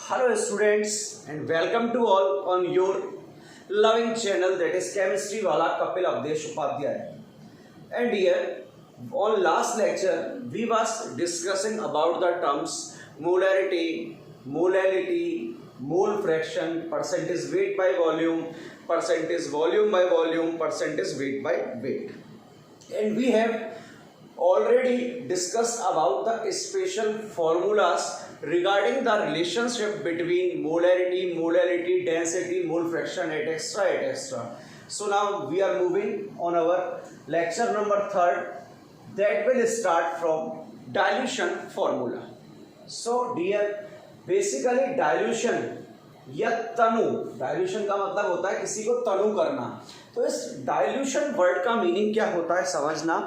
Hello students and welcome to all on your loving channel, that is Chemistry Wala Kapil Avdesh Upadhyay. And here on last lecture we was discussing about the terms molarity, molality, mole fraction, percentage weight by volume, percentage volume by volume, percentage weight by weight. And we have already discussed about the special formulas regarding the relationship between molarity, molality, density, mole fraction, etc., etc. So now we are moving on our lecture number 3rd, that will start from dilution formula. So dear, basically dilution या तनु, dilution का मतलब होता है किसी को तनु करना. तो इस डाइल्यूशन वर्ड का मीनिंग क्या होता है समझना.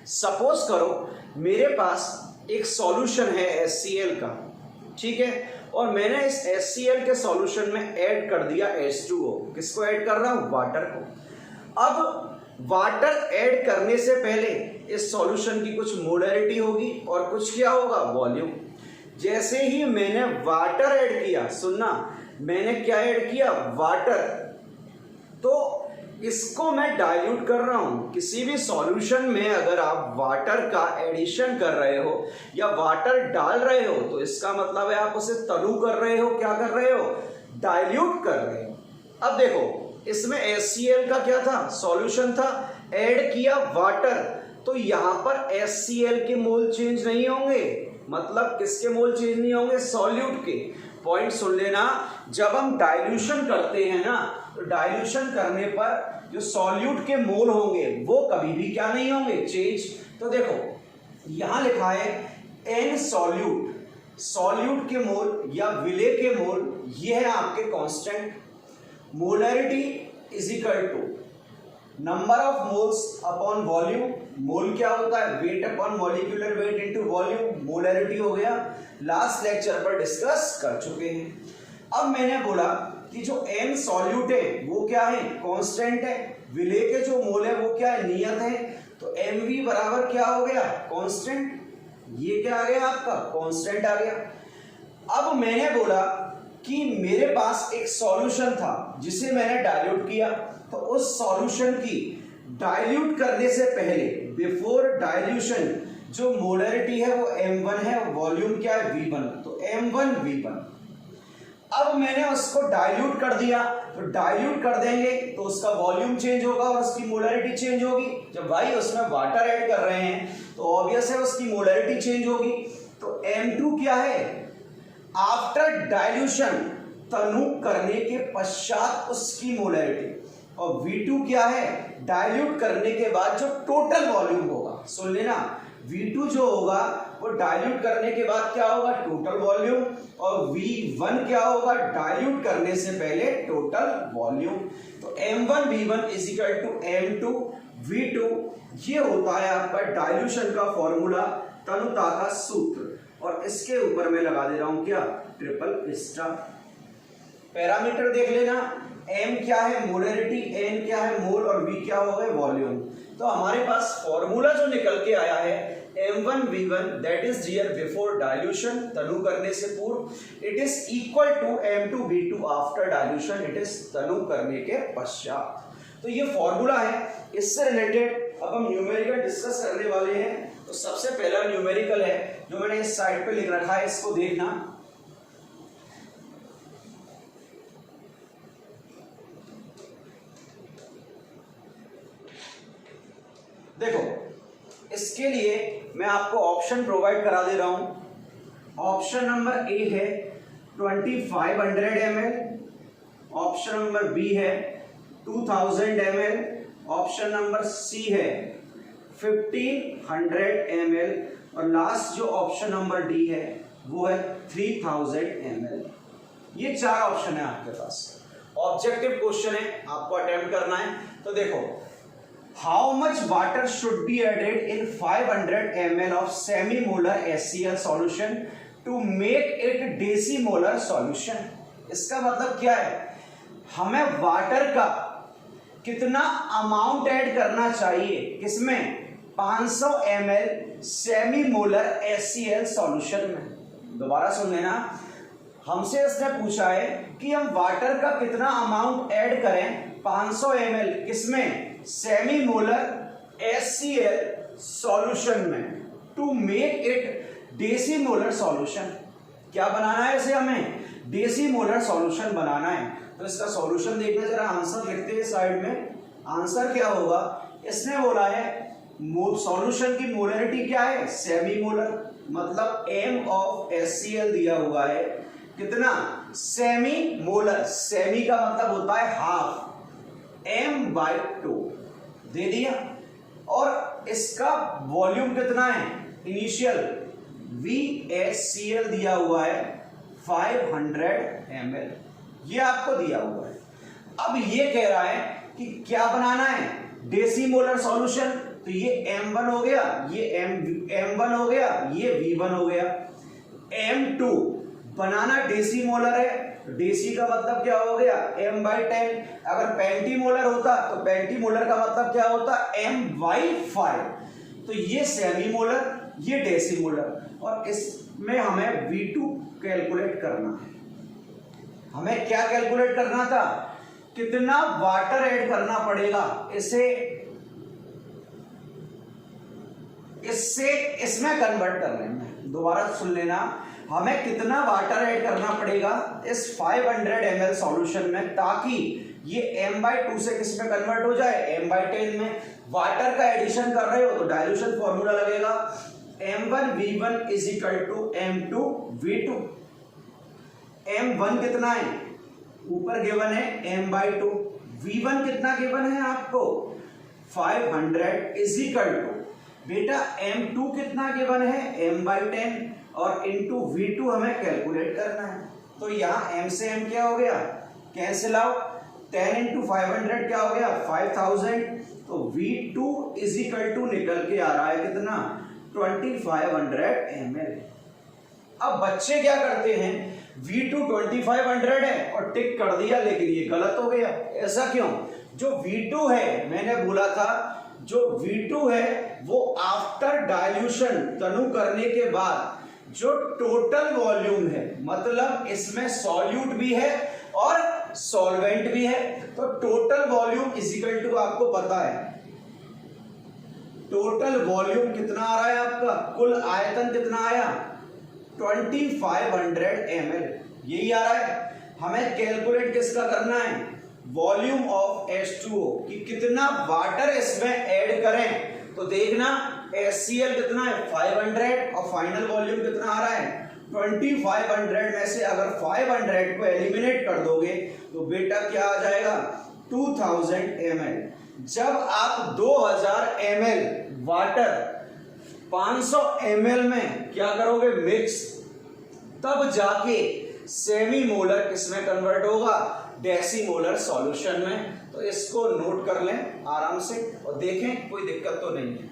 सपोज करो मेरे पास एक सॉल्यूशन है HCl का, ठीक है, और मैंने इस HCl के सॉल्यूशन में ऐड कर दिया H2O. किसको ऐड कर रहा हूँ? वाटर को. अब वाटर ऐड करने से पहले इस सॉल्यूशन की कुछ मोलरिटी होगी और कुछ क्या होगा? वॉल्यूम. जैसे ही मैंने वाटर ऐड किया, सुनना, मैंने क्या ऐड किया? वाटर. तो इसको मैं डाइल्यूट कर रहा हूं. किसी भी सॉल्यूशन में अगर आप वाटर का एडिशन कर रहे हो या वाटर डाल रहे हो तो इसका मतलब है आप उसे तनु कर रहे हो. क्या कर रहे हो? डाइल्यूट कर रहे हो. अब देखो इसमें HCl का क्या था? सॉल्यूशन था. ऐड किया वाटर, तो यहां पर HCl के मोल चेंज नहीं होंगे. मतलब किसके मोल चेंज नहीं होंगे? सॉल्यूट के. पॉइंट सुन लेना, जब हम डाइल्यूशन करते हैं ना, तो डाइल्यूशन करने पर जो सॉल्यूट के मोल होंगे वो कभी भी क्या नहीं होंगे? चेंज. तो देखो यहां लिखा है N सॉल्यूट, सॉल्यूट के मोल या विले के मोल, ये है आपके constant. Molarity is equal to number of moles upon volume. Mole क्या होता है? Weight upon molecular weight into volume. Molarity हो गया, लास्ट लेक्चर पर डिस्कस कर चुके हैं. अब मैंने बोला कि जो N सॉल्यूट है वो क्या है? कांस्टेंट है. विले के जो मोल है वो क्या है? नियत है. तो Mv बराबर क्या हो गया? कांस्टेंट. ये क्या आ गया आपका? कांस्टेंट आ गया. अब मैंने बोला कि मेरे पास एक सॉल्यूशन था जिसे मैंने डाइल्यूट किया, तो उस सॉल्यूशन की डाइल्यूट करने से पहले, बिफोर डाइल्यूशन, जो मोलरिटी है वो M1 है, वॉल्यूम क्या है? V1. तो M1 V1. अब मैंने उसको डाइल्यूट कर दिया, तो डाइल्यूट कर देंगे तो उसका वॉल्यूम चेंज होगा और उसकी मोलरिटी चेंज होगी. जब भाई उसमें वाटर ऐड कर रहे हैं तो ऑब्वियस है उसकी मोलरिटी चेंज होगी. तो M2 क्या है? आफ्टर डाइल्यूशन, तनु करने के पश्चात उसकी मोलरिटी. और V2 क्या है? डाइल्यूट करने के बाद जो टोटल वॉल्यूम होगा. सुन लेना, V2 जो होगा वो डाइल्यूट करने के बाद क्या होगा? Total volume. और V1 क्या होगा? डाइल्यूट करने से पहले टोटल वॉल्यूम. तो M1 V1 is equal to M2 V2. ये होता है आपका डाइल्यूशन का फॉर्मूला, तनुता का सूत्र. और इसके ऊपर मैं लगा दे रहा हूं क्या? Triple star. पैरामीटर देख लेना, M क्या है? मोलरिटी, N क्या है? मोल, और V क्या हो गए? वॉल्यूम. तो हमारे पास फॉर्मूला जो निकल के आया है M1 V1, that is dear before dilution, तनु करने से पूर्व. It is equal to M2 V2 after dilution, it is तनु करने के पश्चात. तो ये फॉर्मूला है. इससे रिलेटेड अब हम न्यूमेरिकल डिस्कस करने वाले हैं. तो सबसे पहला न्यूमेरिकल है जो मैंने इस साइड पे लिख रखा है, इसको देखना. देखो इसके लिए मैं आपको ऑप्शन प्रोवाइड करा दे रहा हूं. ऑप्शन नंबर ए है 2500 ml, ऑप्शन नंबर बी है 2000 ml, ऑप्शन नंबर सी है 1500 ml, और लास्ट जो ऑप्शन नंबर डी है वो है 3000 ml. ये 4 ऑप्शन है आपके पास. ऑब्जेक्टिव क्वेश्चन है, आपको अटेम्प्ट करना है. तो देखो, how much water should be added in 500 ml of semi-molar HCl solution to make it decimolar solution? इसका मतलब क्या है? हमें वाटर का कितना अमाउंट ऐड करना चाहिए? किसमें? 500 ml semi molar HCl solution में. दोबारा सुन लेना, हमसे इसने पूछा है कि हम वाटर का कितना अमाउंट ऐड करें 500 ml किसमें, सेमी मोलर HCl सॉल्यूशन में, to make it deci molar solution. क्या बनाना है इसे, हमें डेसी मोलर सॉल्यूशन बनाना है। तो इसका सॉल्यूशन देखना, जरा आंसर लिखते हैं साइड में। आंसर क्या होगा, इसने बोला है सॉल्यूशन की मोलरिटी क्या है, सेमी मोलर, मतलब M ऑफ HCl दिया हुआ है कितना, सेमी मोलर। सेमी का मतलब होता है हाफ, M/2 दे दिया। और इसका वॉल्यूम कितना है, इनिशियल VHCl दिया हुआ है 500 ml, ये आपको दिया हुआ है। अब ये कह रहा है कि क्या बनाना है, डेसी मोलर सॉल्यूशन। तो ये M1 हो गया, ये M1 हो गया, ये V1 हो गया। M2 बनाना डेसी मोलर है, डेसी का मतलब क्या हो गया, M/10। अगर पेंटी मोलर होता तो पेंटी मोलर का मतलब क्या होता, M/5। तो ये सेमी मोलर, ये डेसी मोलर। और इसमें हमें V2 कैलकुलेट करना है। हमें क्या कैलकुलेट करना था, कितना वाटर ऐड करना पड़ेगा इससे इसमें कन्वर्ट कर लेना। दोबारा सुन लेना, हमें कितना वाटर ऐड करना पड़ेगा इस 500 ml सॉल्यूशन में, ताकि ये M/2 से किस में कन्वर्ट हो जाए, M/10 में। वाटर का एडिशन कर रहे हो तो डाइल्यूशन फॉर्मूला लगेगा, M1V1 is equal to M2V2। M1 कितना है, ऊपर गिवन है M/2। V1 कितना गिवन है आपको, 500 इज इक्वल टू, बेटा M2 कितना गिवन है, M/10, और इंटू V2 हमें कैलकुलेट करना है। तो यहाँ M से M क्या हो गया, कैंसिल आउट। 10 इंटू 500 क्या हो गया, 5000। तो V2 इज इक्वल टू निकल के आ रहा है कितना, 2500 ml। अब बच्चे क्या करते हैं, V2 2500 है और टिक कर दिया, लेकिन ये गलत हो गया। ऐसा क्यों, जो V2 है, मैंने बोला था जो V2 है वो आफ्टर डाइल्यूशन, तनु करने के बाद जो टोटल वॉल्यूम है, मतलब इसमें सॉल्यूट भी है और सॉल्वेंट भी है। तो total volume is equal to, आपको पता है टोटल वॉल्यूम कितना आ रहा है आपका, कुल आयतन कितना आया, 2500 ml, यही आ रहा है। हमें कैलकुलेट किसका करना है, वॉल्यूम ऑफ H2O, कि कितना वाटर इसमें ऐड करें। तो देखना HCl कितना है 500, और फाइनल वॉल्यूम कितना आ रहा है 2500 में से अगर 500 को एलिमिनेट कर दोगे तो बेटा क्या आ जाएगा 2000 ml। जब आप 2000 ml वाटर 500 ml में क्या करोगे मिक्स, तब जाके सेमी मोलर किसमें कन्वर्ट होगा, डेसी मोलर सॉल्यूशन में। तो इसको नोट कर लें आराम से और देखें कोई दिक्कत तो नहीं है।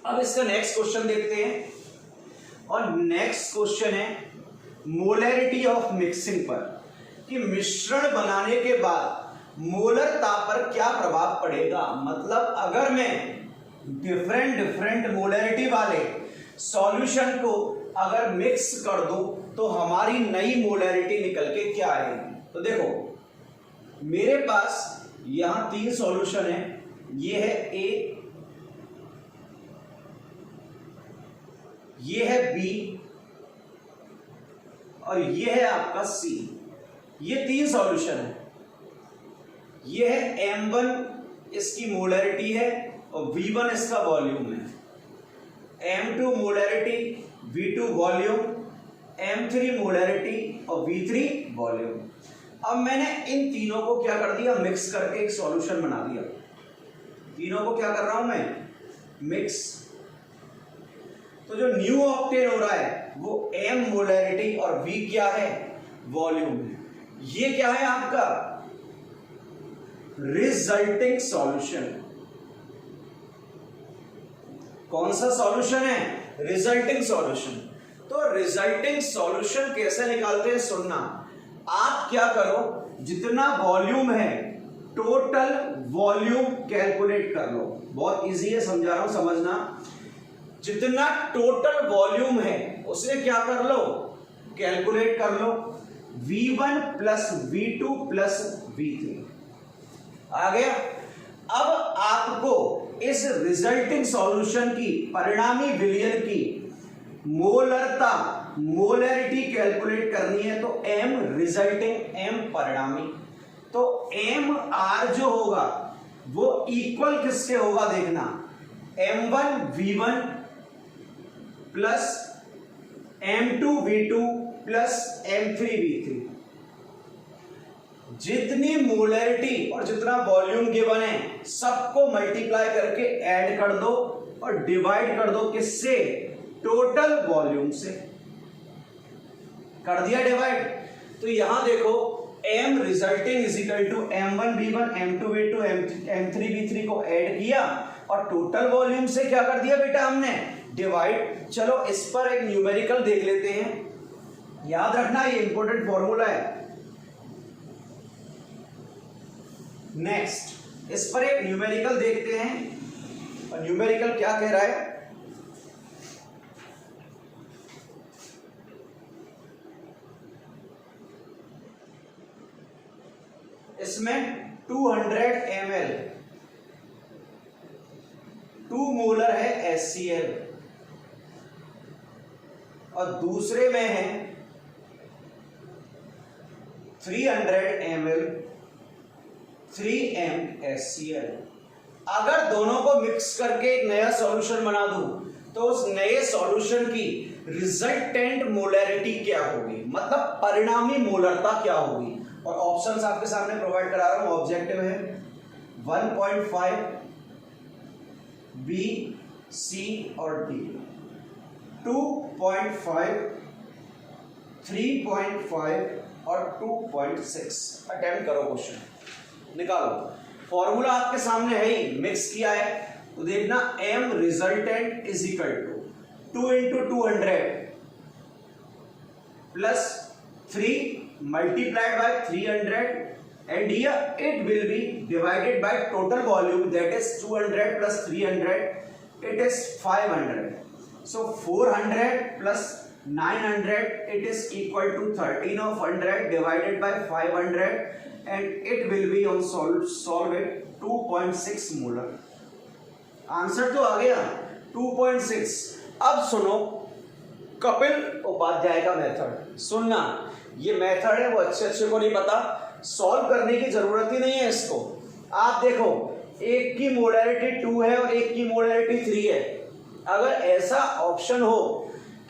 अब इसका नेक्स्ट क्वेश्चन देखते हैं, और नेक्स्ट क्वेश्चन है मोलरिटी ऑफ मिक्सिंग पर, कि मिश्रण बनाने के बाद मोलरता पर क्या प्रभाव पड़ेगा। मतलब अगर मैं डिफरेंट मोलरिटी वाले सॉल्यूशन को अगर मिक्स कर दूं तो हमारी नई मोलरिटी निकल के क्या आएगी। तो देखो मेरे पास यहां 3 सॉल्यूशन है, ये है A, ये है B और ये है आपका C। ये 3 सॉल्यूशन है। ये है M1 इसकी मोलरिटी है और V1 इसका वॉल्यूम है, M2 molarity, V2 volume, M3 molarity और V3 वॉल्यूम। अब मैंने इन तीनों को क्या कर दिया, मिक्स करके एक सॉल्यूशन बना दिया। तीनों को क्या कर रहा हूं मैं, मिक्स। तो जो न्यू ऑक्टेन हो रहा है वो M मोलरिटी और V क्या है, वॉल्यूम है। ये क्या है आपका रिजल्टिंग सॉल्यूशन। कौन सा सॉल्यूशन है, रिजल्टिंग सॉल्यूशन। तो रिजल्टिंग सॉल्यूशन कैसे निकालते हैं सुनना। आप क्या करो, जितना वॉल्यूम है टोटल वॉल्यूम कैलकुलेट कर लो। बहुत इजी है, समझा रहा हूं, समझना। जितना टोटल वॉल्यूम है उसे क्या कर लो, कैलकुलेट कर लो। V1 plus V2 plus V3 आ गया। अब आपको इस रिजल्टिंग सॉल्यूशन की, परिणामी विलयन की मोलरता, मोलरिटी कैलकुलेट करनी है। तो M रिजल्टिंग, M परिणामी, तो MR जो होगा वो इक्वल किसके होगा देखना, M1 V1 plus M2 V2 plus M3 V3। जितनी मोलरिटी और जितना वॉल्यूम गिवन है सबको मल्टीप्लाई करके ऐड कर दो और डिवाइड कर दो किससे, टोटल वॉल्यूम से। कर दिया डिवाइड। तो यहां देखो M resulting is equal to M1 V1 M2 V2 M3 V3 को ऐड किया और टोटल वॉल्यूम से क्या कर दिया बेटा हमने, डिवाइड। चलो इस पर एक न्यूमेरिकल देख लेते हैं, याद रखना ये इंपॉर्टेंट फॉर्मूला है। नेक्स्ट इस पर एक न्यूमेरिकल देखते हैं, और न्यूमेरिकल क्या कह रहा है, इसमें 200 ml 2 मोलर है HCl और दूसरे में है 300 ml 3MHCl। अगर दोनों को मिक्स करके एक नया सॉल्यूशन बना दूं तो उस नए सॉल्यूशन की रिजल्टेंट मोलरिटी क्या होगी, मतलब परिणामी मोलरता क्या होगी। और ऑप्शंस आपके सामने प्रोवाइड करा रहा हूं। ऑब्जेक्टिव है 1.5, B, C और D। 2.5, 3.5 और 2.6। अटेम्प्ट करो, क्वेश्चन निकालो। फॉर्मूला आपके सामने है ही, मिक्स किया है तो देखना M resultant is equal to 2 into 200 plus 3 multiplied by 300 and here it will be divided by total volume, that is 200 plus 300, it is 500. So 400 plus 900, it is equal to 13 of 100 divided by 500 and it will be on solve it 2.6 molar। Answer तो आ गया 2.6। अब सुनो कपिल उपाध्याय का method, सुनना। ये method है वो अच्छे को नहीं पता, सॉल्व करने की जरूरत ही नहीं है इसको। आप देखो एक की मोलरिटी 2 है और एक की मोलरिटी 3 है। अगर ऐसा ऑप्शन हो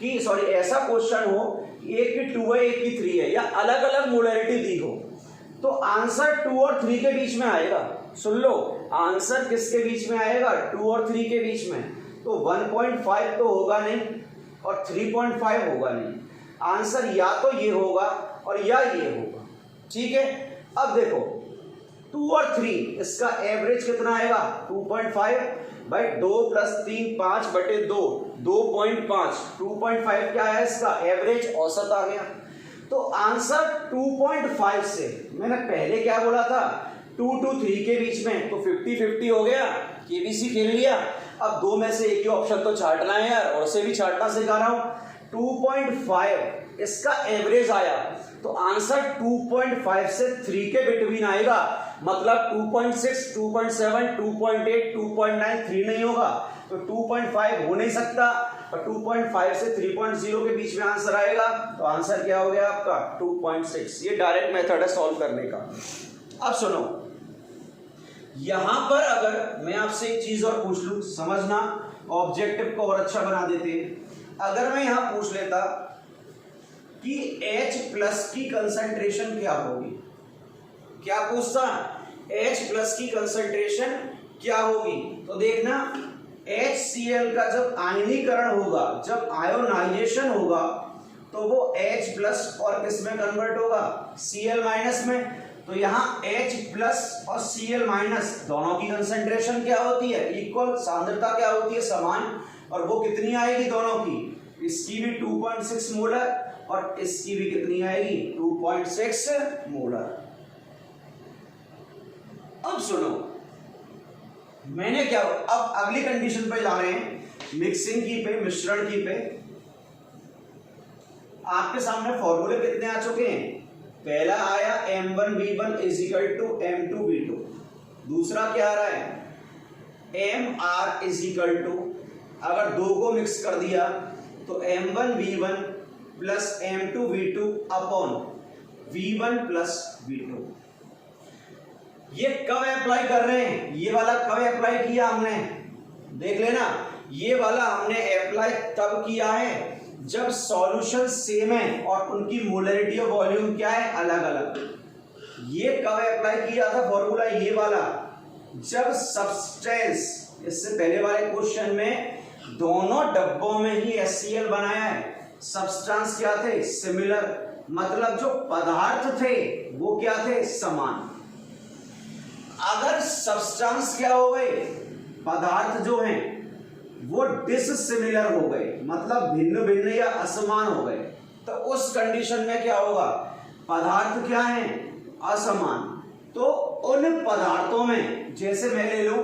कि ऐसा क्वेश्चन हो एक की 2 है एक की 3 है या अलग अलग मोलरिटी दी हो तो आंसर 2 और 3 के बीच में आएगा। सुन लो, आंसर किसके बीच में आएगा, 2 और 3 के बीच में। तो 1.5 तो होगा नहीं और 3.5 होगा नहीं। आंसर या तो ये होगा और या ये होगा, ठीक है। अब देखो 2 और 3 इसका एवरेज कितना आएगा, 2.5 भाई 2 प्लस 3 5 बटे 2 2.5। 2.5 क्या है इसका एवरेज, औसत आ गया। तो आंसर 2.5 से, मैंने पहले क्या बोला था 2 to 3 के बीच में, तो 50-50 हो गया, केबीसी खेल लिया। अब दो में से एक ही ऑप्शन तो छांटना है यार, और से भी छांटना सिखा रहा हूं। 2.5 इसका एवरेज आया तो आंसर 2.5 से 3 के बिटवीन आएगा, मतलब 2.6 2.7 2.8 2.9 3 नहीं होगा तो 2.5 हो नहीं सकता और 2.5 से 3.0 के बीच में आंसर आएगा। तो आंसर क्या हो गया आपका 2.6। ये डायरेक्ट मेथड है सॉल्व करने का। अब सुनो, यहां पर अगर मैं आपसे एक चीज और पूछ लूं, समझना, ऑब्जेक्टिव को और अच्छा बना देते हैं। अगर मैं यहां पूछ लेता कि H प्लस की कंसंट्रेशन क्या होगी, क्या पूछता, H प्लस की कंसंट्रेशन क्या होगी, तो देखना HCl का जब आयनीकरण होगा, जब आयोनाइजेशन होगा तो वो H प्लस और किस में कन्वर्ट होगा, Cl माइनस में। तो यहाँ H प्लस और Cl माइनस दोनों की कंसंट्रेशन क्या होती है, इक्वल, सांद्रता क्या होती है, समान, और वो कितनी आएगी दोनों की, इसकी भी 2.6 मोलर और इसकी भी कितनी आएगी 2.6 मोलर। अब सुनो, मैंने क्या, अब अगली कंडीशन पे जा रहे हैं, मिक्सिंग की पे, मिश्रण की पे। आपके सामने फॉर्मूले कितने आ चुके हैं? पहला आया M1V1 is equal to M2V2, दूसरा क्या आ रहा है MR इज इक्वल टू, अगर दो को मिक्स कर दिया तो M1V1 plus M2V2 upon V1 plus V2। ये कब अप्लाई कर रहे हैं? ये वाला कब अप्लाई किया हमने? देख लेना, ये वाला हमने अप्लाई तब किया है जब सॉल्यूशन सेम है और उनकी मोलरिटी और वॉल्यूम क्या है, अलग अलग। ये कब अप्लाई किया था फॉर्मूला, ये वाला, जब सब्सटेंस, इससे पहले वाले क्वेश्चन में दोनों डब्बों में ही HCl बनाया है, सब्सटेंस क्या थे, सिमिलर, मतलब जो पदार्थ थे वो क्या थे, समान। अगर सब्सटेंस क्या हो गए, पदार्थ जो हैं वो डिससिमिलर हो गए, मतलब भिन्न भिन्न या असमान हो गए, तो उस कंडीशन में क्या होगा, पदार्थ क्या है, असमान। तो उन पदार्थों में, जैसे मैं ले लूं,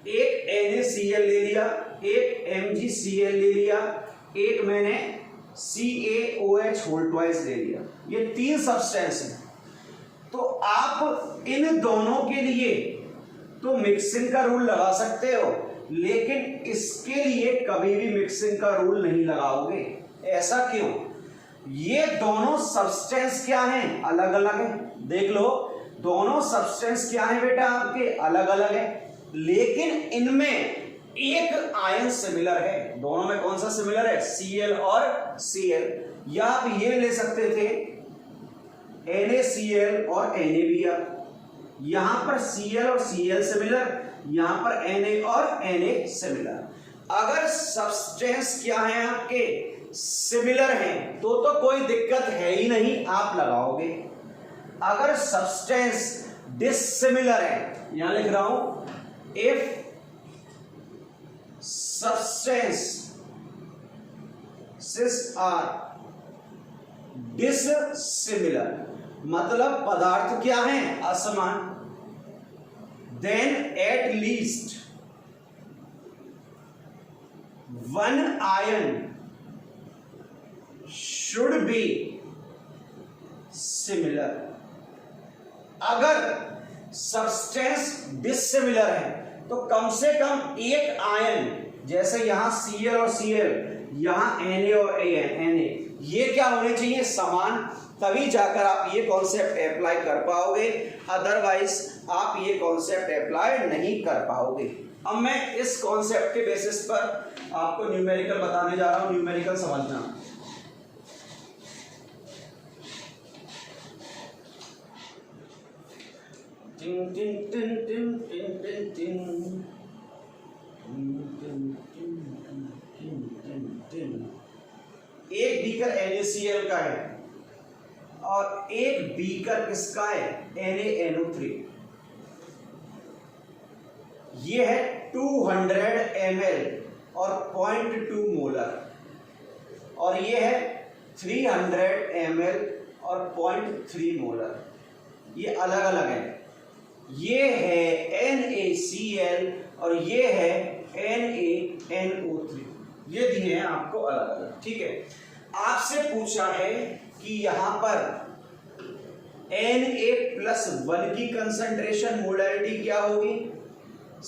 एक NaCl ले लिया, एक MgCl ले लिया, एक मैंने CaOH होल ट्वाइस ले लिया, ये तीन सब्सटेंस हैं। तो आप इन दोनों के लिए तो मिक्सिंग का रूल लगा सकते हो, लेकिन इसके लिए कभी भी मिक्सिंग का रूल नहीं लगाओगे। ऐसा क्यों? ये दोनों सब्सटेंस क्या हैं, अलग अलग हैं। देख लो, दोनों सब्सटेंस क्या हैं बेटा, आपके अलग अलग हैं, लेकिन इनमें एक आयन सिमिलर है। दोनों में कौन सा सिमिलर है, Cl और Cl। या आप ये ले सकते थे NaCl और NaBr, यहां पर Cl और Cl सिमिलर, यहां पर Na और Na सिमिलर। अगर सब्सटेंस क्या है आपके, सिमिलर हैं, तो कोई दिक्कत है ही नहीं, आप लगाओगे। अगर सब्सटेंस डिसिमिलर है, यहां लिख रहा हूं, इफ substances are dissimilar, मतलब पदार्थ क्या है, असमान, then at least one ion should be similar। अगर सब्सटेंस डिसिमिलर है तो कम से कम एक आयन, जैसे यहां Cl और Cl, यहां Na और Na, ये क्या होने चाहिए, समान, तभी जाकर आप ये कॉन्सेप्ट अप्लाई कर पाओगे, अदरवाइज आप ये कॉन्सेप्ट अप्लाई नहीं कर पाओगे। अब मैं इस कॉन्सेप्ट के बेसिस पर आपको न्यूमेरिकल बताने जा रहा हूं, न्यूमेरिकल समझना। Tin tin tin tin tin tin tin एक बीकर NaCl का है और एक बीकर किसका है, NaNO3। ये है 200 ml और 0.2 मोलर, और ये है 300 ml और 0.3 मोलर। ये अलग अलग है, ये है NaCl और ये है NaNO3, ये दिए हैं आपको अलग अलग, ठीक है। आपसे पूछा है कि यहां पर Na+1 की कंसंट्रेशन मोलैरिटी क्या होगी,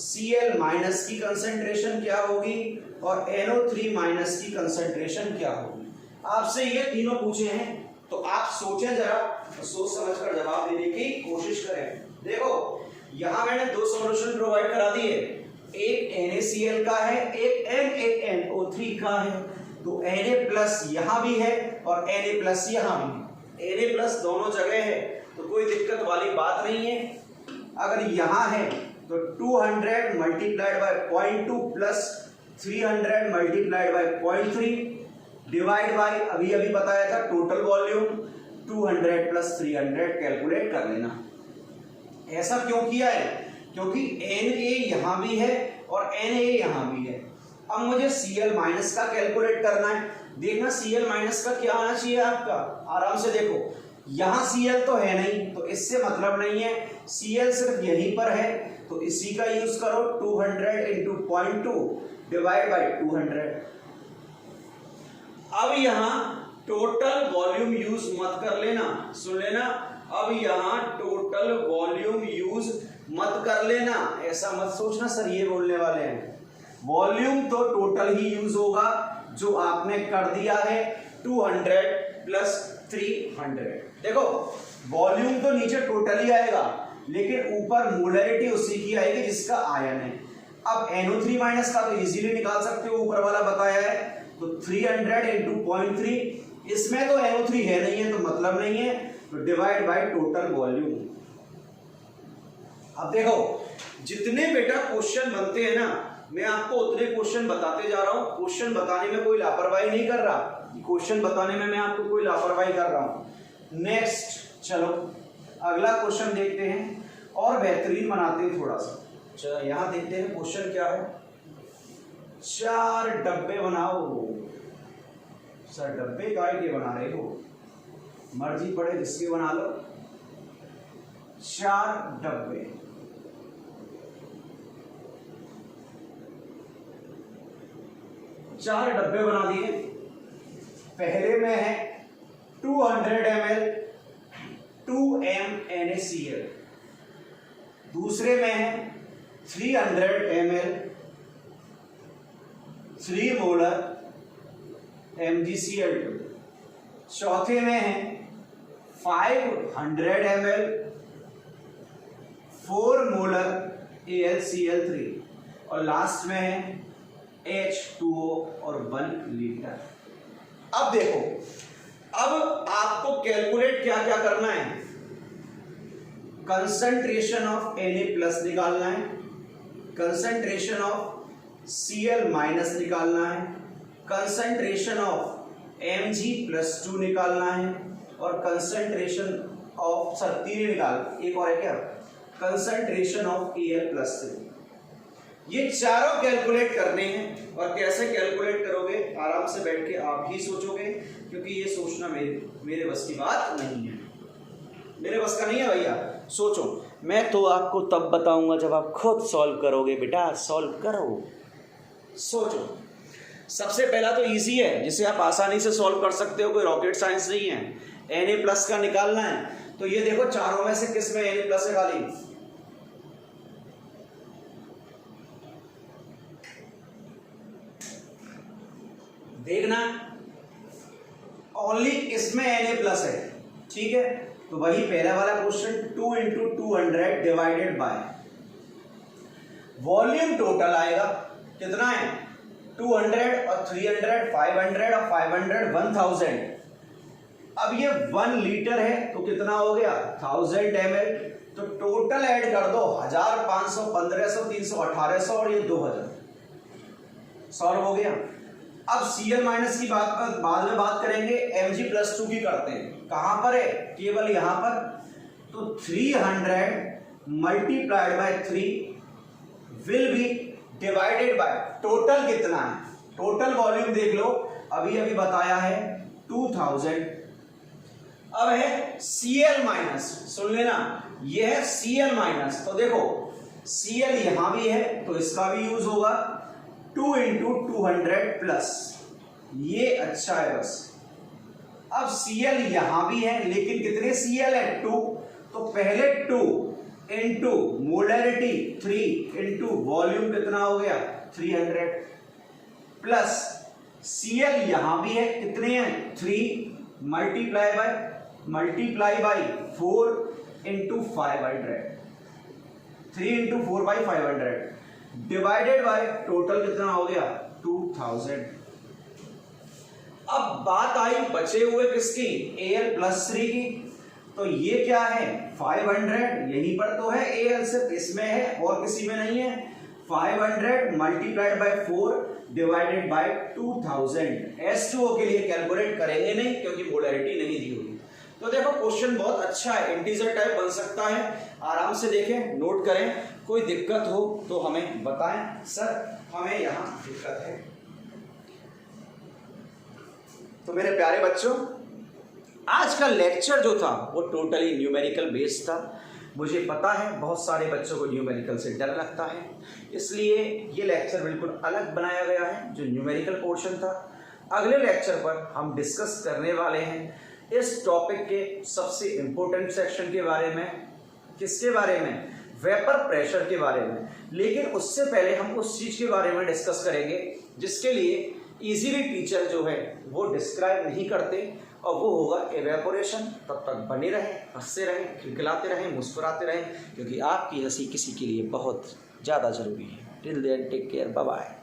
Cl- की कंसंट्रेशन क्या होगी, और NO3- की कंसंट्रेशन क्या होगी। आपसे ये तीनों पूछे हैं, तो आप सोचें जरा, सोच समझकर जवाब देने की कोशिश करें। देखो, यहां मैंने दो सॉल्यूशन प्रोवाइड करा दिए, एक NaCl का है, एक NaNO3 का है। तो Na+ यहां भी है और Na+ यहां भी है, Na+ दोनों जगह है, तो कोई दिक्कत वाली बात नहीं है। अगर यहां है तो 200 multiplied by 0.2 plus 300 multiplied by 0.3 divide by अभी अभी बताया था टोटल वॉल्यूम 200 प्लस 300 कैलकुलेट कर लेना। ऐसा क्यों किया है, क्योंकि Na यहां भी है और Na यहां भी है। अब मुझे Cl- का कैलकुलेट करना है, देखना Cl माइनस का क्या आना चाहिए आपका, आराम से देखो, यहां Cl तो है नहीं तो इससे मतलब नहीं है, Cl सिर्फ यहीं पर है तो इसी का यूज करो, 200 इंटू 0.2 डिवाइड बाई 200। अब यहां टोटल वॉल्यूम यूज मत कर लेना, सुन लेना, अब यहां टोटल वॉल्यूम यूज मत कर लेना, ऐसा मत सोचना सर ये बोलने वाले हैं, वॉल्यूम तो टोटल ही यूज होगा जो आपने कर दिया है 200 प्लस 300। देखो वॉल्यूम तो नीचे टोटल ही आएगा लेकिन ऊपर मोलरिटी उसी की आएगी जिसका आयन है। अब NO3 माइनस का तो इजीली निकाल सकते हो, ऊपर वाला बताया है, तो 300 इंटू 0.3, इसमें तो NO3 है नहीं है तो मतलब नहीं है, तो डिवाइड बाय टोटल वॉल्यूम। अब देखो जितने बेटा क्वेश्चन बनते हैं ना, मैं आपको उतने क्वेश्चन बताते जा रहा हूं, क्वेश्चन बताने में कोई लापरवाही नहीं कर रहा, क्वेश्चन बताने में मैं आपको कोई लापरवाही कर रहा हूं। नेक्स्ट चलो अगला क्वेश्चन देखते हैं और बेहतरीन बनाते हैं थोड़ा सा। चलो यहां देखते हैं क्वेश्चन क्या है। 4 डब्बे बनाओ। सर डब्बे काय के बना रहे हो, मर्जी पड़े जिसके बना लो। 4 डब्बे, चार डब्बे बना दिए। पहले में है 200 ml 2m NaCl, दूसरे में है 300 ml 3 मोलर MgCl2, चौथे में है 500 ml 4 मोलर AlCl3 और लास्ट में है H2O और 1 लीटर। अब देखो, अब आपको कैलकुलेट क्या क्या करना है, कंसंट्रेशन ऑफ Na+ निकालना है, कंसंट्रेशन ऑफ Cl- निकालना है, कंसंट्रेशन ऑफ Mg+2 निकालना है और कंसंट्रेशन ऑफ तीन निकाल, एक और है क्या, कंसंट्रेशन ऑफ Al+3। ये चारों कैलकुलेट करने हैं और कैसे कैलकुलेट करोगे आराम से बैठ के आप ही सोचोगे, क्योंकि ये सोचना मेरे बस की बात नहीं है, मेरे बस का नहीं है भैया। सोचो, मैं तो आपको तब बताऊंगा जब आप खुद सॉल्व करोगे, बेटा सॉल्व करो, सोचो। सबसे पहला तो इजी है जिसे आप आसानी से सॉल्व कर सकते हो, कोई रॉकेट साइंस नहीं है। Na+ का निकालना है, तो ये देखो चारों में से किस में Na+ है खाली, देखना ओनली इसमें Na+ है, ठीक है, तो वही पहला वाला question 2 into 200 divided by volume total आएगा कितना है 200 और 300 500 और 500 1000। अब ये 1 लीटर है तो कितना हो गया 1000 ml, तो टोटल ऐड कर दो 1000 500 1500 300 1800 और ये 2000, सॉल्व हो गया। अब Cl- की बात बाद में बात करेंगे, Mg+2 की करते हैं, कहां पर है, केवल यहां पर, तो 300 multiplied by 3 will be divided by total कितना है, टोटल वॉल्यूम देख लो, अभी अभी बताया है 2000। अब है Cl-, सुन लेना, ये है Cl-, तो देखो Cl यहां भी है तो इसका भी यूज होगा 2 इंटू 200 प्लस, ये अच्छा है बस। अब Cl यहां भी है लेकिन कितने Cl है 2, तो पहले 2 इंटू मोलरिटी 3 इंटू वॉल्यूम कितना हो गया 300 प्लस Cl यहां भी है, कितने हैं 3 multiply by 4 into 500, 3 into 4 by 500 divided by total कितना हो गया 2000। अब बात आई बचे हुए किसकी Al+3 की, तो ये क्या है 500, यहीं पर तो है Al, सिर्फ इसमें है और किसी में नहीं है, 500 multiplied by 4 divided by 2000। H2O के लिए कैलकुलेट करेंगे नहीं क्योंकि मोलरिटी नहीं दी हुई। तो देखो क्वेश्चन बहुत अच्छा है, इंटीजर टाइप बन सकता है, आराम से देखें, नोट करें, कोई दिक्कत हो तो हमें बताएं, सर हमें यहां दिक्कत है। तो मेरे प्यारे बच्चों, आज का लेक्चर जो था वो टोटली न्यूमेरिकल बेस्ड था। मुझे पता है बहुत सारे बच्चों को न्यूमेरिकल से डर लगता है, इसलिए ये लेक्चर बिल्कुल अलग बनाया गया है जो न्यूमेरिकल पोर्शन था। अगले लेक्चर पर हम डिस्कस करने वाले हैं इस टॉपिक के सबसे इम्पोर्टेंट सेक्शन के बारे में। किसके बारे में? वेपर प्रेशर के बारे में। लेकिन उससे पहले हम उस चीज़ के बारे में डिस्कस करेंगे जिसके लिए इजीली टीचर जो है वो डिस्क्राइब नहीं करते, और वो होगा एवेपोरेशन। तब तक बने रहें, हंसते रहें, खिलखिलाते रहें, मुस्कुराते रहें, क्योंकि आपकी हंसी किसी के लिए बहुत ज़्यादा ज़रूरी है। Till then take care, bye bye.